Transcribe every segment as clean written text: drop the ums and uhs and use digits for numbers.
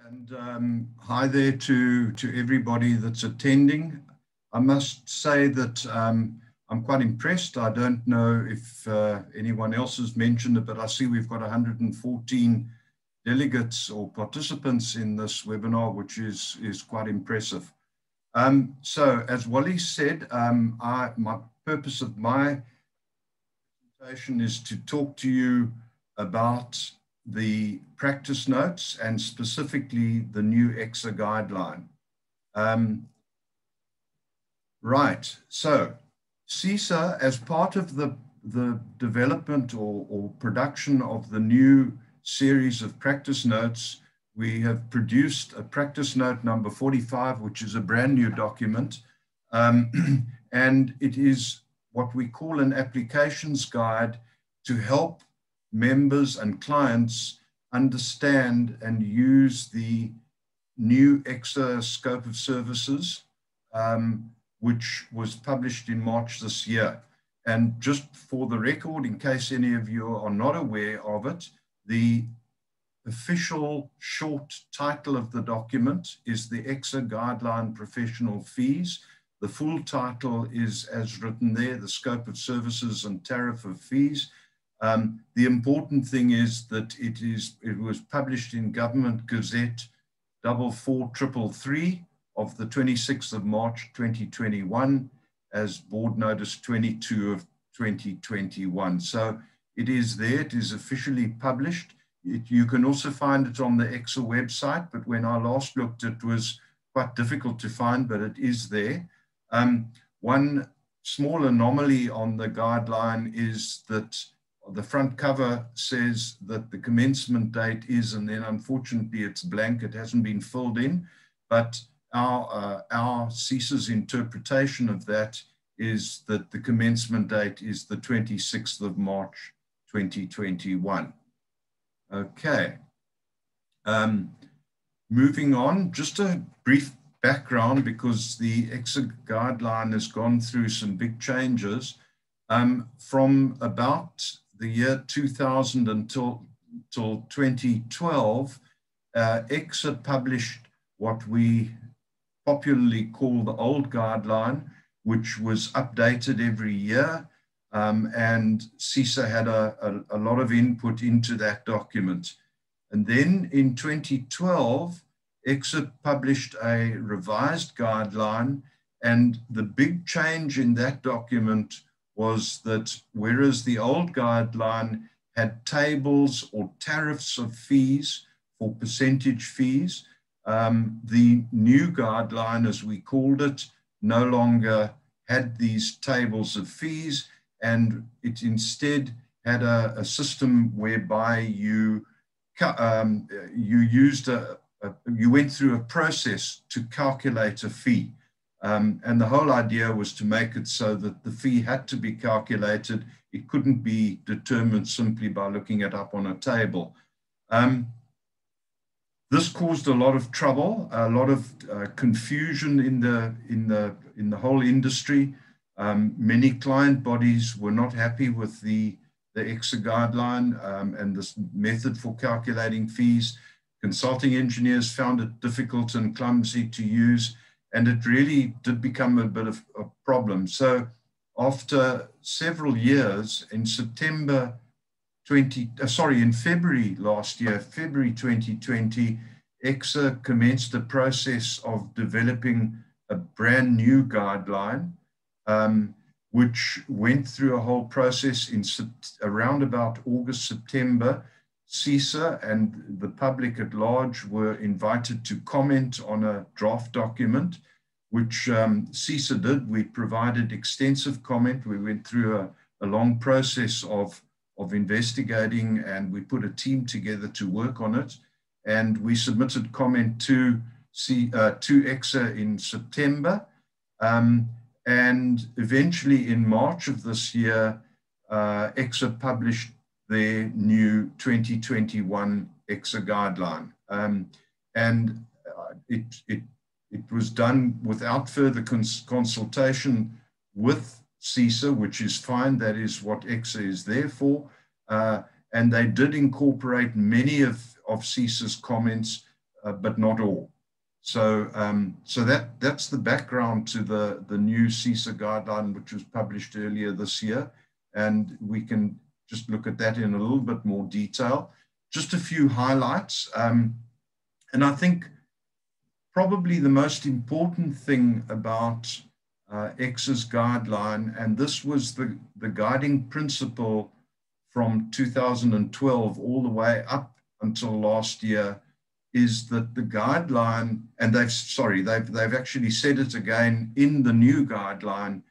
And hi there to everybody that's attending. I must say that I'm quite impressed. I don't know if anyone else has mentioned it, but I see we've got 114 delegates or participants in this webinar, which is quite impressive. So as Wally said, my purpose of my presentation is to talk to you about the practice notes and specifically the new CESA guideline. Right, so CESA, as part of the development or production of the new series of practice notes, we have produced a practice note number 45, which is a brand new document. And it is what we call an applications guide to help members and clients understand and use the new CESA scope of services, which was published in March this year. And just for the record, in case any of you are not aware of it, the official short title of the document is the CESA Guideline Professional Fees. The full title is, as written there, the Scope of Services and Tariff of Fees. The important thing is that it was published in Government Gazette 44333 of the 26th of March 2021 as Board Notice 22 of 2021. So it is there, it is officially published. You can also find it on the CESA website, but when I last looked, it was quite difficult to find, but it is there. One small anomaly on the guideline is that the front cover says that the commencement date is, and then unfortunately it's blank, it hasn't been filled in, but our CESA's interpretation of that is that the commencement date is the 26th of March 2021. Okay, moving on, just a brief background because the CESA guideline has gone through some big changes. From about the year 2000 until 2012, CESA published what we popularly call the old guideline, which was updated every year. And CESA had a lot of input into that document. And then in 2012, CESA published a revised guideline, and the big change in that document was that whereas the old guideline had tables or tariffs of fees for percentage fees, the new guideline, as we called it, no longer had these tables of fees, and it instead had a system whereby you went through a process to calculate a fee. And the whole idea was to make it so that the fee had to be calculated. It couldn't be determined simply by looking it up on a table. This caused a lot of trouble, a lot of confusion in the whole industry. Many client bodies were not happy with the CESA guideline and this method for calculating fees. Consulting engineers found it difficult and clumsy to use, and it really did become a bit of a problem. So after several years, in February last year, February 2020, CESA commenced the process of developing a brand new guideline, which went through a whole process in around about August, September. CESA and the public at large were invited to comment on a draft document, which CESA did. We provided extensive comment. We went through a long process of investigating, and we put a team together to work on it. And we submitted comment to CESA in September. And eventually in March of this year, CESA published their new 2021 CESA guideline. And it was done without further consultation with CESA, which is fine. That is what CESA is there for. And they did incorporate many of CESA's comments but not all. So, that's the background to the new CESA guideline, which was published earlier this year. And we can just look at that in a little bit more detail. Just a few highlights. And I think probably the most important thing about ECSA's guideline, and this was the guiding principle from 2012 all the way up until last year, is that the guideline, and they've actually said it again in the new guideline,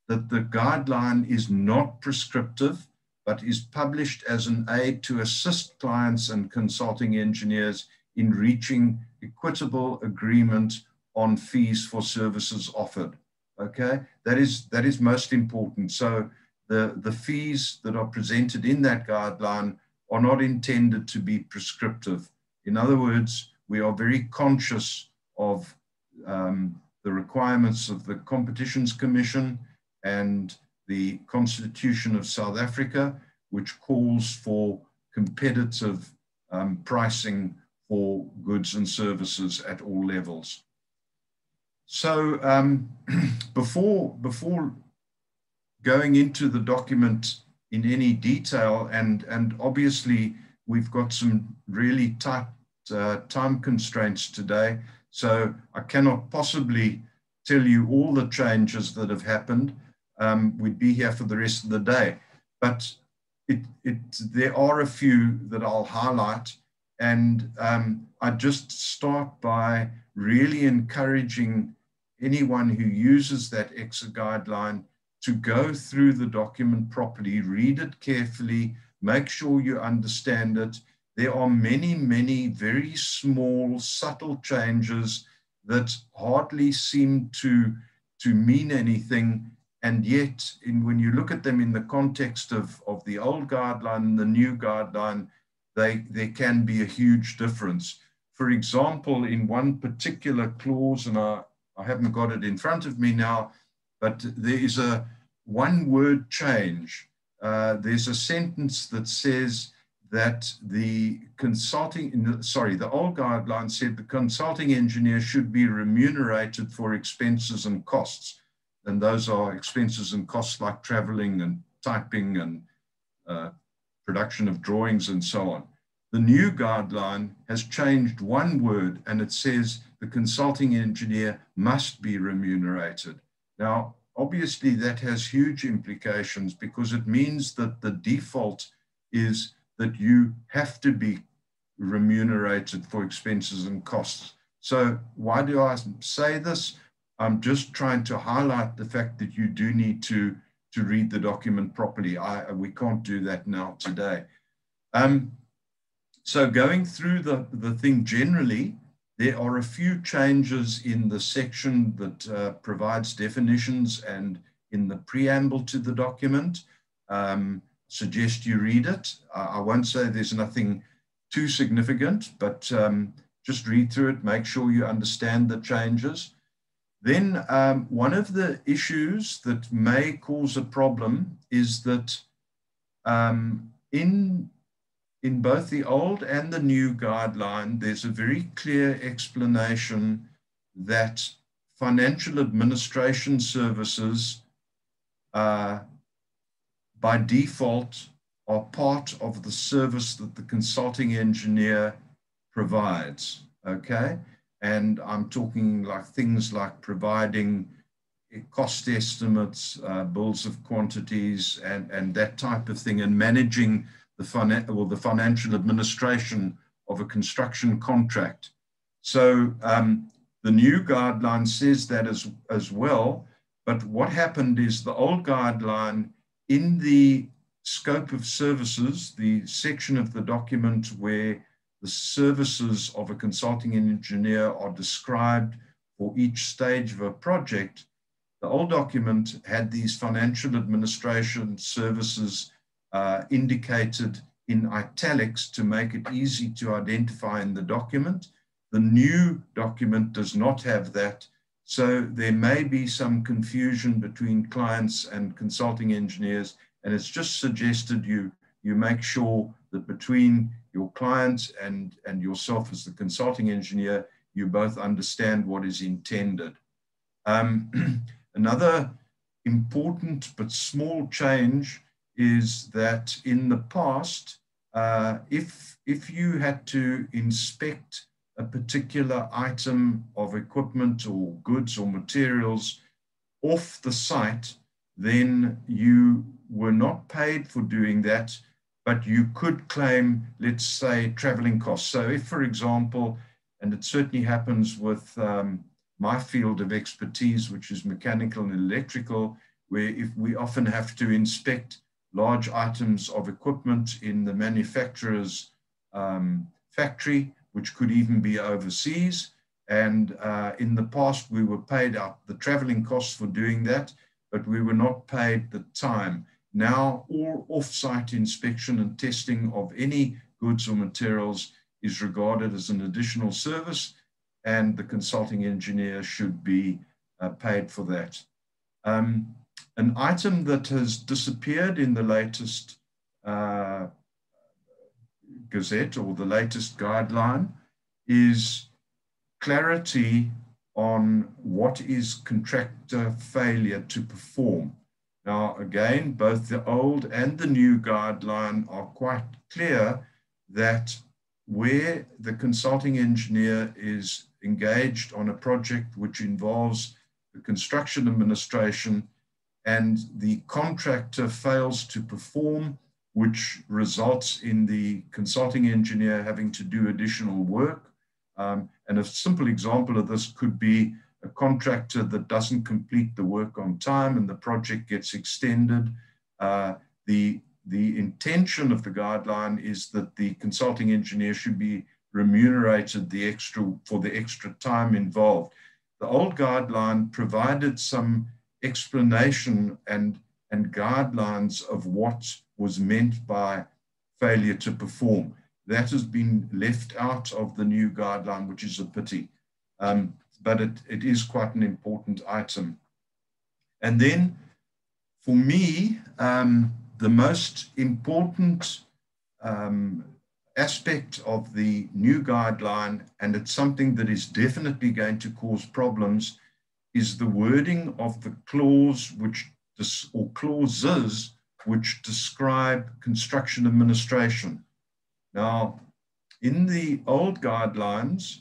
that the guideline is not prescriptive, but is published as an aid to assist clients and consulting engineers in reaching equitable agreement on fees for services offered. Okay, that is most important. So the fees that are presented in that guideline are not intended to be prescriptive. In other words, we are very conscious of the requirements of the Competitions Commission and the Constitution of South Africa, which calls for competitive pricing for goods and services at all levels. So before going into the document in any detail, and obviously we've got some really tight time constraints today, so I cannot possibly tell you all the changes that have happened. We'd be here for the rest of the day, but there are a few that I'll highlight. And I just start by really encouraging anyone who uses that ECSA guideline to go through the document properly, read it carefully, make sure you understand it. There are many, many very small, subtle changes that hardly seem to mean anything. And yet, when you look at them in the context of the old guideline and the new guideline, there can be a huge difference. For example, in one particular clause, and I haven't got it in front of me now, but there is a one-word change. There's a sentence that says that the old guideline said the consulting engineer should be remunerated for expenses and costs. And those are expenses and costs like traveling and typing and production of drawings and so on. The new guideline has changed one word, and it says the consulting engineer must be remunerated. Now, obviously that has huge implications, because it means that the default is that you have to be remunerated for expenses and costs. So why do I say this? I'm just trying to highlight the fact that you do need to read the document properly. We can't do that now today. So going through the thing generally, there are a few changes in the section that provides definitions and in the preamble to the document. Suggest you read it. I won't say there's nothing too significant, but just read through it, make sure you understand the changes. Then one of the issues that may cause a problem is that in both the old and the new guideline, there's a very clear explanation that financial administration services by default are part of the service that the consulting engineer provides, okay? And I'm talking like things like providing cost estimates, bills of quantities, and that type of thing, and managing the financial administration of a construction contract. So the new guideline says that as well, but what happened is the old guideline, in the scope of services, the section of the document where the services of a consulting engineer are described for each stage of a project, the old document had these financial administration services indicated in italics to make it easy to identify in the document. The new document does not have that, so there may be some confusion between clients and consulting engineers, and it's just suggested you you make sure that between your client and yourself as the consulting engineer, you both understand what is intended. Another important but small change is that in the past, if you had to inspect a particular item of equipment or goods or materials off the site, then you were not paid for doing that, but you could claim, let's say, traveling costs. So if, for example, and it certainly happens with my field of expertise, which is mechanical and electrical, where if we often have to inspect large items of equipment in the manufacturer's factory, which could even be overseas. And in the past, we were paid out the traveling costs for doing that, but we were not paid the time. Now, all off-site inspection and testing of any goods or materials is regarded as an additional service, and the consulting engineer should be paid for that. An item that has disappeared in the latest Gazette or the latest guideline is clarity on what is contractor failure to perform. Now, again, both the old and the new guideline are quite clear that where the consulting engineer is engaged on a project which involves the construction administration and the contractor fails to perform, which results in the consulting engineer having to do additional work. And a simple example of this could be a contractor that doesn't complete the work on time and the project gets extended. The intention of the guideline is that the consulting engineer should be remunerated for the extra time involved. The old guideline provided some explanation and guidelines of what was meant by failure to perform. That has been left out of the new guideline, which is a pity. But it is quite an important item. And then for me, the most important aspect of the new guideline, and it's something that is definitely going to cause problems, is the wording of the clause or clauses which describe construction administration. Now, in the old guidelines,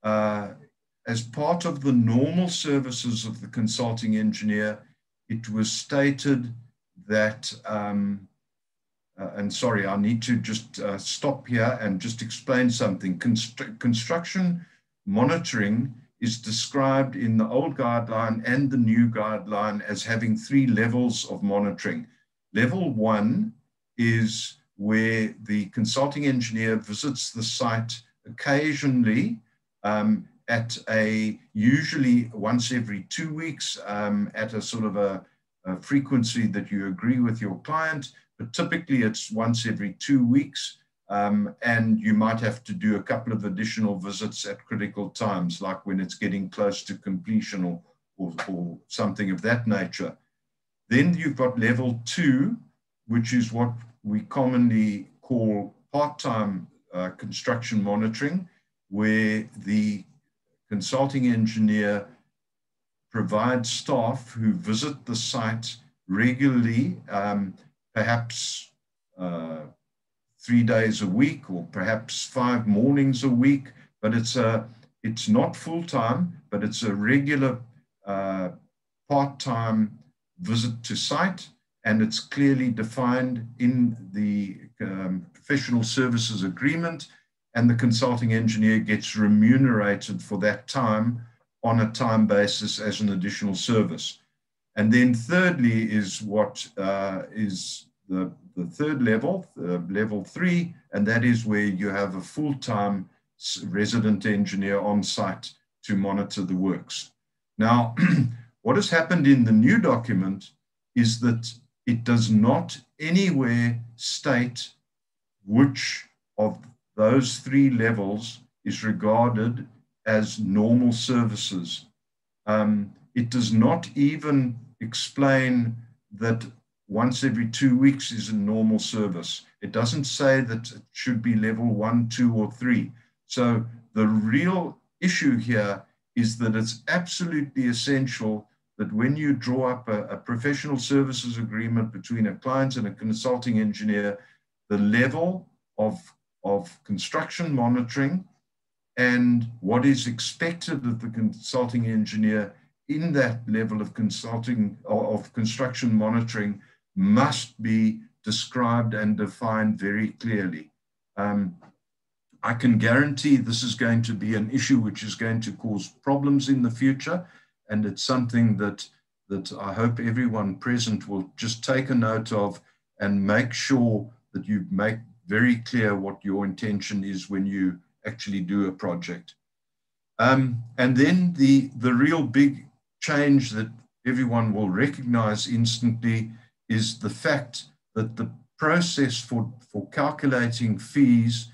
as part of the normal services of the consulting engineer, it was stated that, and sorry, I need to just stop here and just explain something. Construction monitoring is described in the old guideline and the new guideline as having 3 levels of monitoring. Level 1 is where the consulting engineer visits the site occasionally at usually once every 2 weeks at a sort of a frequency that you agree with your client, but typically it's once every 2 weeks. And you might have to do a couple of additional visits at critical times, like when it's getting close to completion or something of that nature. Then you've got level 2, which is what we commonly call part-time construction monitoring, where the consulting engineer provides staff who visit the site regularly, perhaps 3 days a week or perhaps 5 mornings a week, but it's not full-time, but it's a regular part-time visit to site, and it's clearly defined in the professional services agreement, and the consulting engineer gets remunerated for that time on a time basis as an additional service. And then thirdly is what is the third level, level 3, and that is where you have a full-time resident engineer on site to monitor the works. Now, what has happened in the new document is that it does not anywhere state which of those 3 levels is regarded as normal services. It does not even explain that once every 2 weeks is a normal service. It doesn't say that it should be level 1, 2, or 3. So the real issue here is that it's absolutely essential that when you draw up a professional services agreement between a client and a consulting engineer, the level of construction monitoring and what is expected of the consulting engineer in that level of construction monitoring must be described and defined very clearly. I can guarantee this is going to be an issue which is going to cause problems in the future, and it's something that I hope everyone present will just take a note of and make sure that you make very clear what your intention is when you actually do a project. And then the real big change that everyone will recognize instantly is the fact that the process for calculating fees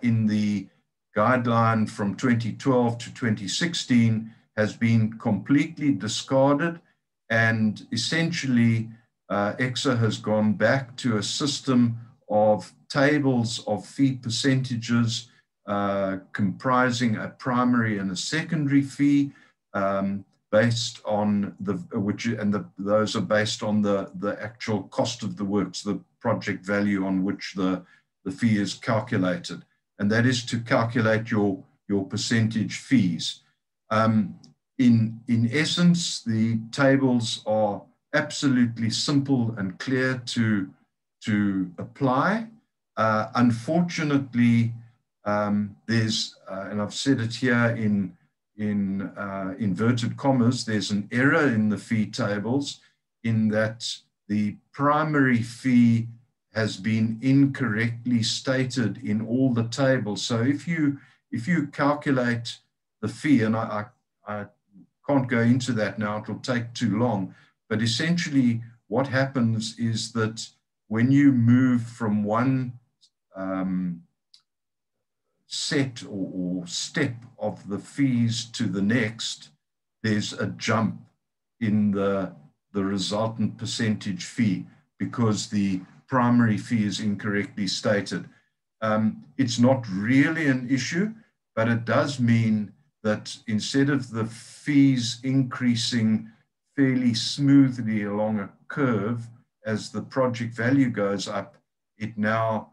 in the guideline from 2012 to 2016 has been completely discarded, and essentially CESA has gone back to a system of tables of fee percentages comprising a primary and a secondary fee based on those are based on the actual cost of the works, the project value on which the fee is calculated, and that is to calculate your percentage fees. In essence, the tables are absolutely simple and clear to apply. Unfortunately, there's, and I've said it here in inverted commas, there's an error in the fee tables in that the primary fee has been incorrectly stated in all the tables. So if you calculate the fee, and I can't go into that now, it'll take too long, but essentially what happens is that when you move from one set or step of the fees to the next, there's a jump in the resultant percentage fee because the primary fee is incorrectly stated. It's not really an issue, but it does mean that instead of the fees increasing fairly smoothly along a curve as the project value goes up, it now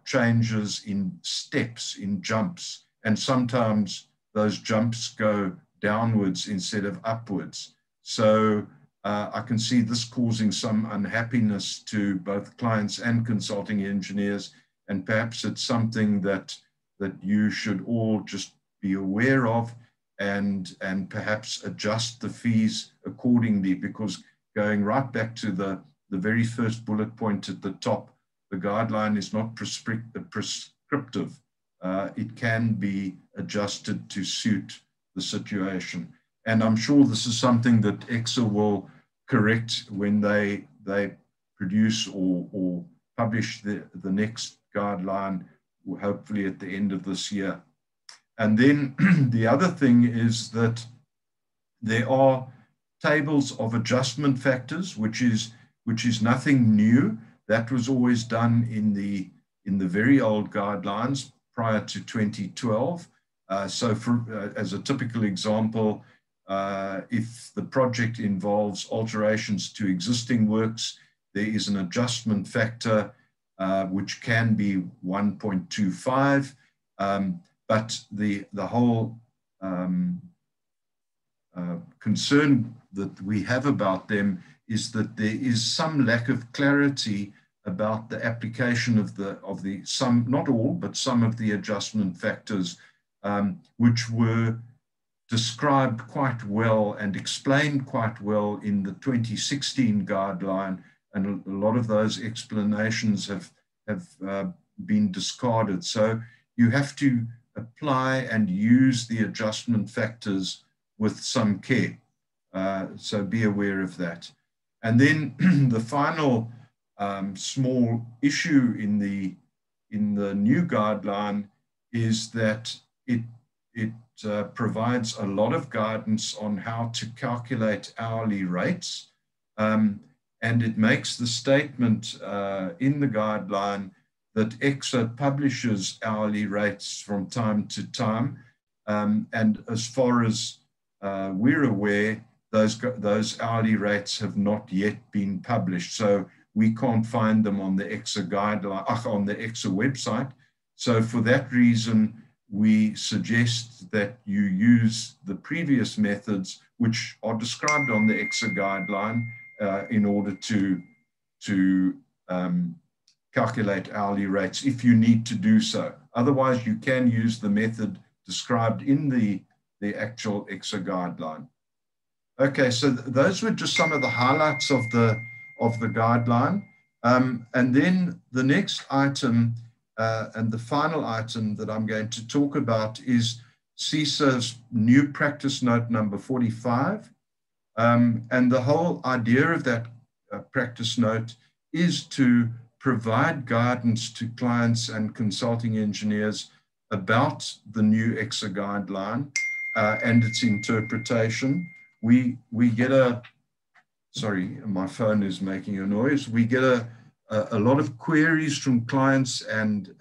changes in steps, in jumps, and sometimes those jumps go downwards instead of upwards. So I can see this causing some unhappiness to both clients and consulting engineers, and perhaps it's something that you should all just be aware of and perhaps adjust the fees accordingly, because going right back to the very first bullet point at the top, the guideline is not prescriptive. It can be adjusted to suit the situation. And I'm sure this is something that CESA will correct when they produce or publish the next guideline, hopefully at the end of this year. And then the other thing is that there are tables of adjustment factors, which is nothing new. That was always done in the very old guidelines prior to 2012. So as a typical example, if the project involves alterations to existing works, there is an adjustment factor which can be 1.25, but the whole concern that we have about them is that there is some lack of clarity about the application of some, not all, but some of the adjustment factors, which were described quite well and explained quite well in the 2016 guideline, and a lot of those explanations have been discarded. So you have to apply and use the adjustment factors with some care. So be aware of that. And then the final small issue in the new guideline is that it provides a lot of guidance on how to calculate hourly rates. and it makes the statement in the guideline that EXA publishes hourly rates from time to time. And as far as we're aware, those hourly rates have not yet been published. So we can't find them on the EXA guideline, on the EXA website. So for that reason, we suggest that you use the previous methods, which are described on the EXA guideline, in order to calculate hourly rates if you need to do so. Otherwise, you can use the method described in the actual EXA guideline. Okay, so those were just some of the highlights of the guideline. And then the next item, and the final item that I'm going to talk about, is CESA's new practice note number 45. And the whole idea of that practice note is to provide guidance to clients and consulting engineers about the new EXA guideline and its interpretation. We get sorry, my phone is making a noise. We get a lot of queries from clients and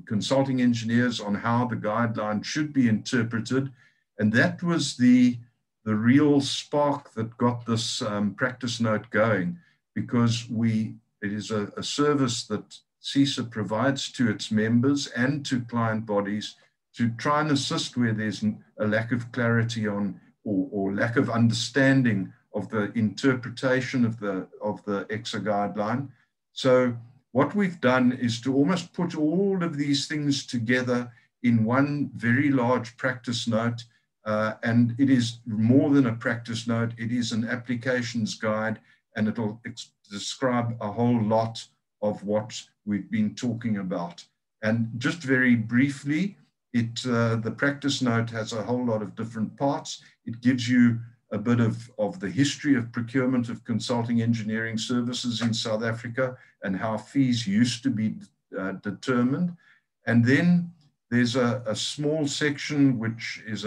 consulting engineers on how the guideline should be interpreted. And that was the real spark that got this practice note going, because it is a service that CESA provides to its members and to client bodies to try and assist where there's a lack of clarity on or lack of understanding of the interpretation of the EXA guideline. So what we've done is to almost put all of these things together in one very large practice note. And it is more than a practice note. It is an applications guide, and it'll describe a whole lot of what we've been talking about. And just very briefly, the practice note has a whole lot of different parts. It gives you a bit of the history of procurement of consulting engineering services in South Africa and how fees used to be determined. And then there's a small section which is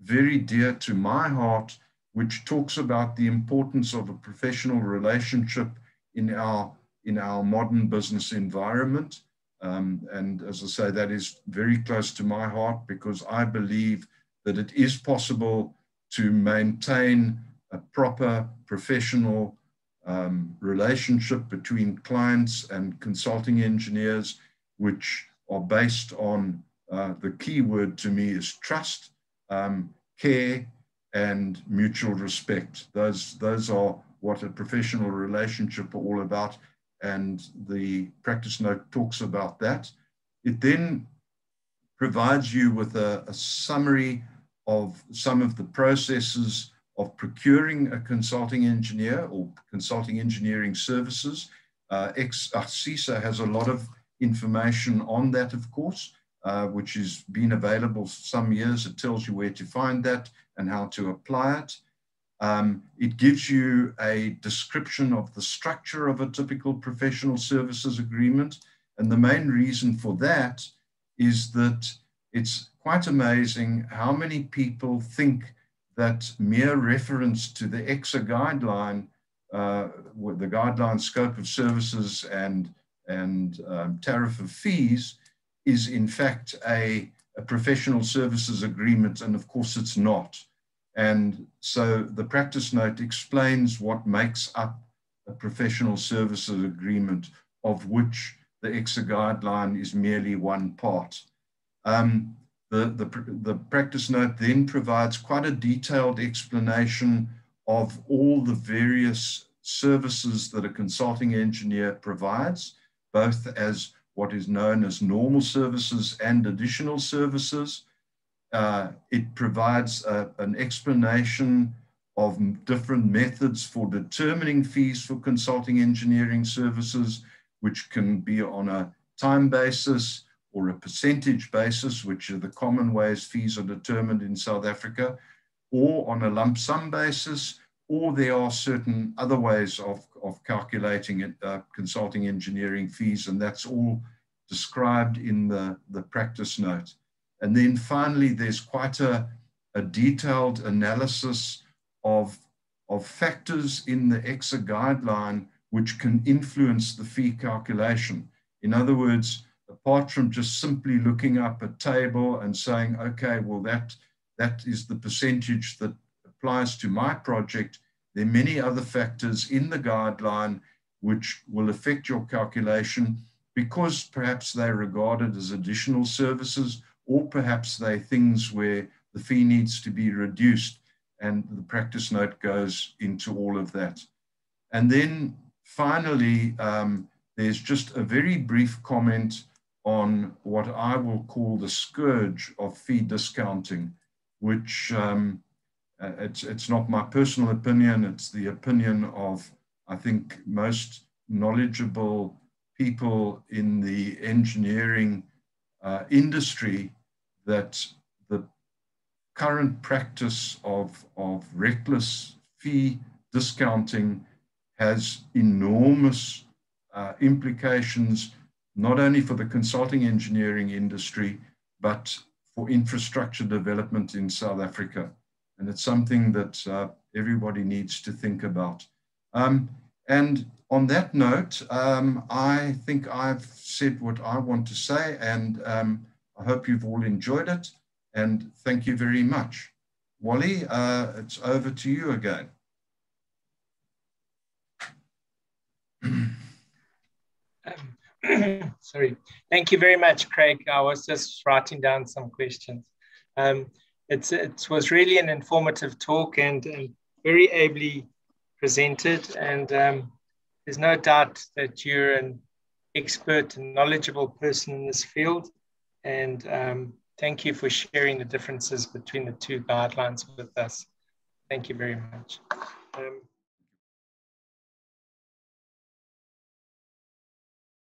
very dear to my heart, which talks about the importance of a professional relationship in our modern business environment. And as I say, that is very close to my heart, because I believe that it is possible to maintain a proper professional relationship between clients and consulting engineers, which are based on the key word to me is trust, care, and mutual respect. Those are what a professional relationship are all about, and the practice note talks about that. It then provides you with a summary of some of the processes of procuring a consulting engineer or consulting engineering services. CESA has a lot of information on that, of course, which has been available for some years. It tells you where to find that and how to apply it. It gives you a description of the structure of a typical professional services agreement. And the main reason for that is that it's quite amazing how many people think that mere reference to the EXA guideline, the guideline scope of services and tariff of fees, is in fact a professional services agreement, and of course it's not. And so the practice note explains what makes up a professional services agreement, of which the EXA guideline is merely one part. The practice note then provides quite a detailed explanation of all the various services that a consulting engineer provides, both as what is known as normal services and additional services. It provides an explanation of different methods for determining fees for consulting engineering services, which can be on a time basis or a percentage basis, which are the common ways fees are determined in South Africa, or on a lump sum basis, or there are certain other ways of calculating consulting engineering fees, and that's all described in the practice note. And then finally, there's quite a detailed analysis of of factors in the EXA guideline which can influence the fee calculation. In other words, apart from just simply looking up a table and saying, okay, well, that is the percentage that applies to my project, there are many other factors in the guideline which will affect your calculation because perhaps they're regarded as additional services, or perhaps they're things where the fee needs to be reduced, and the practice note goes into all of that. And then finally, there's just a very brief comment on what I will call the scourge of fee discounting, which it's not my personal opinion, it's the opinion of, I think, most knowledgeable people in the engineering industry, that the current practice of reckless fee discounting has enormous implications, not only for the consulting engineering industry, but for infrastructure development in South Africa. And it's something that everybody needs to think about. And on that note, I think I've said what I want to say, and I hope you've all enjoyed it. And thank you very much. Wally, it's over to you again. Sorry. Thank you very much, Craig. I was just writing down some questions. It was really an informative talk and very ably presented. And there's no doubt that you're an expert and knowledgeable person in this field. And thank you for sharing the differences between the two guidelines with us. Thank you very much.